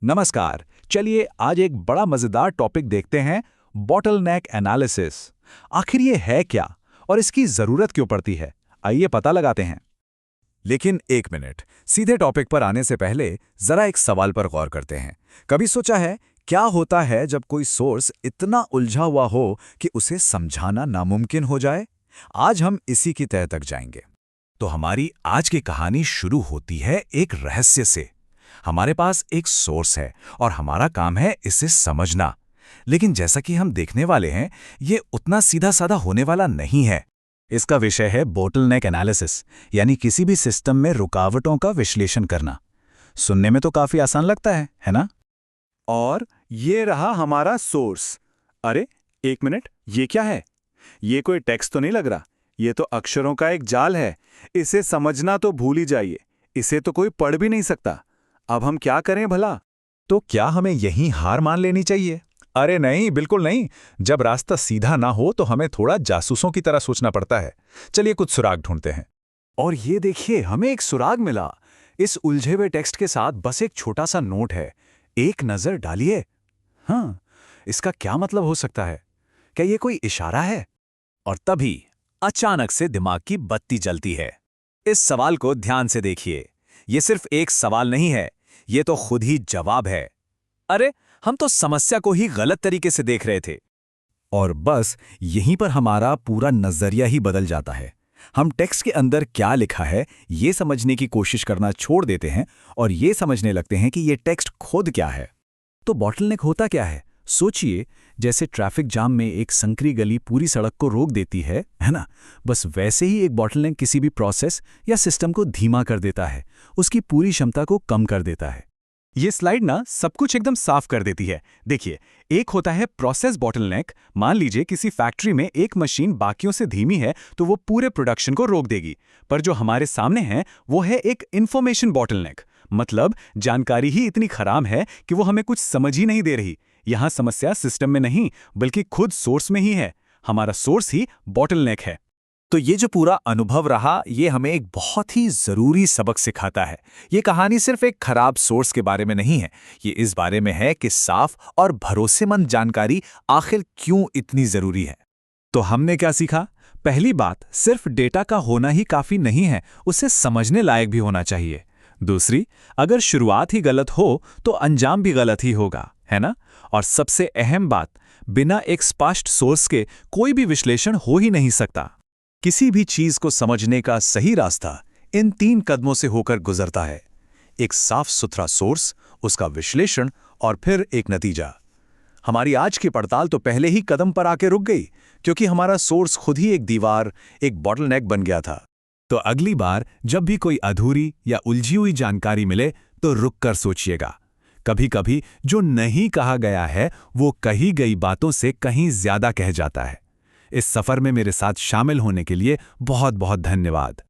नमस्कार। चलिए आज एक बड़ा मजेदार टॉपिक देखते हैं, बॉटलनेक एनालिसिस। आखिर ये है क्या और इसकी जरूरत क्यों पड़ती है? आइए पता लगाते हैं। लेकिन एक मिनट, सीधे टॉपिक पर आने से पहले जरा एक सवाल पर गौर करते हैं। कभी सोचा है क्या होता है जब कोई सोर्स इतना उलझा हुआ हो कि उसे समझाना नामुमकिन हो जाए? आज हम इसी की तह तक जाएंगे। तो हमारी आज की कहानी शुरू होती है एक रहस्य से। हमारे पास एक सोर्स है और हमारा काम है इसे समझना। लेकिन जैसा कि हम देखने वाले हैं, ये उतना सीधा साधा होने वाला नहीं है। इसका विषय है बोटलनेक एनालिसिस, यानी किसी भी सिस्टम में रुकावटों का विश्लेषण करना। सुनने में तो काफी आसान लगता है ना? और ये रहा हमारा सोर्स। अरे एक मिनट, ये क्या है? ये कोई टेक्स्ट तो नहीं लग रहा। ये तो अक्षरों का एक जाल है। इसे समझना तो भूल ही जाइए। इसे तो कोई पढ़ भी नहीं सकता। अब हम क्या करें भला? तो क्या हमें यहीं हार मान लेनी चाहिए? अरे नहीं, बिल्कुल नहीं। जब रास्ता सीधा ना हो तो हमें थोड़ा जासूसों की तरह सोचना पड़ता है। चलिए कुछ सुराग ढूंढते हैं। और ये देखिए, हमें एक सुराग मिला। इस उलझे हुए टेक्स्ट के साथ बस एक छोटा सा नोट है। एक नजर डालिए। हाँ, इसका क्या मतलब हो सकता है? क्या ये कोई इशारा है? और तभी अचानक से दिमाग की बत्ती जलती है। इस सवाल को ध्यान से देखिए। ये सिर्फ एक सवाल नहीं है, ये तो खुद ही जवाब है। अरे, हम तो समस्या को ही गलत तरीके से देख रहे थे। और बस यहीं पर हमारा पूरा नजरिया ही बदल जाता है। हम टेक्स्ट के अंदर क्या लिखा है ये समझने की कोशिश करना छोड़ देते हैं और ये समझने लगते हैं कि ये टेक्स्ट खुद क्या है। तो बॉटलनेक होता क्या है? सोचिए, जैसे ट्रैफिक जाम में एक संकरी गली पूरी सड़क को रोक देती है ना? बस वैसे ही एक बॉटलनेक किसी भी प्रोसेस या सिस्टम को धीमा कर देता है, उसकी पूरी क्षमता को कम कर देता है। ये स्लाइड ना सब कुछ एकदम साफ कर देती है। देखिए, एक होता है प्रोसेस बॉटलनेक। मान लीजिए किसी फैक्ट्री में एक मशीन बाकियों से धीमी है तो वो पूरे प्रोडक्शन को रोक देगी। पर जो हमारे सामने है वो है एक इंफॉर्मेशन बॉटलनेक। मतलब जानकारी ही इतनी खराब है कि वो हमें कुछ समझ ही नहीं दे रही। यहां समस्या सिस्टम में नहीं बल्कि खुद सोर्स में ही है। हमारा सोर्स ही बॉटलनेक है। तो ये जो पूरा अनुभव रहा, ये हमें एक बहुत ही जरूरी सबक सिखाता है। ये कहानी सिर्फ एक खराब सोर्स के बारे में नहीं है, ये इस बारे में है कि साफ और भरोसेमंद जानकारी आखिर क्यों इतनी जरूरी है। तो हमने क्या सीखा? पहली बात, सिर्फ डेटा का होना ही काफी नहीं है, उसे समझने लायक भी होना चाहिए। दूसरी, अगर शुरुआत ही गलत हो तो अंजाम भी गलत ही होगा, है ना? और सबसे अहम बात, बिना एक स्पष्ट सोर्स के कोई भी विश्लेषण हो ही नहीं सकता। किसी भी चीज को समझने का सही रास्ता इन 3 कदमों से होकर गुजरता है। एक साफ सुथरा सोर्स, उसका विश्लेषण और फिर एक नतीजा। हमारी आज की पड़ताल तो पहले ही कदम पर आके रुक गई, क्योंकि हमारा सोर्स खुद ही एक दीवार, एक बॉटलनेक बन गया था। तो अगली बार जब भी कोई अधूरी या उलझी हुई जानकारी मिले तो रुक कर सोचिएगा। कभी-कभी जो नहीं कहा गया है वो कही गई बातों से कहीं ज्यादा कह जाता है। इस सफर में मेरे साथ शामिल होने के लिए बहुत बहुत धन्यवाद।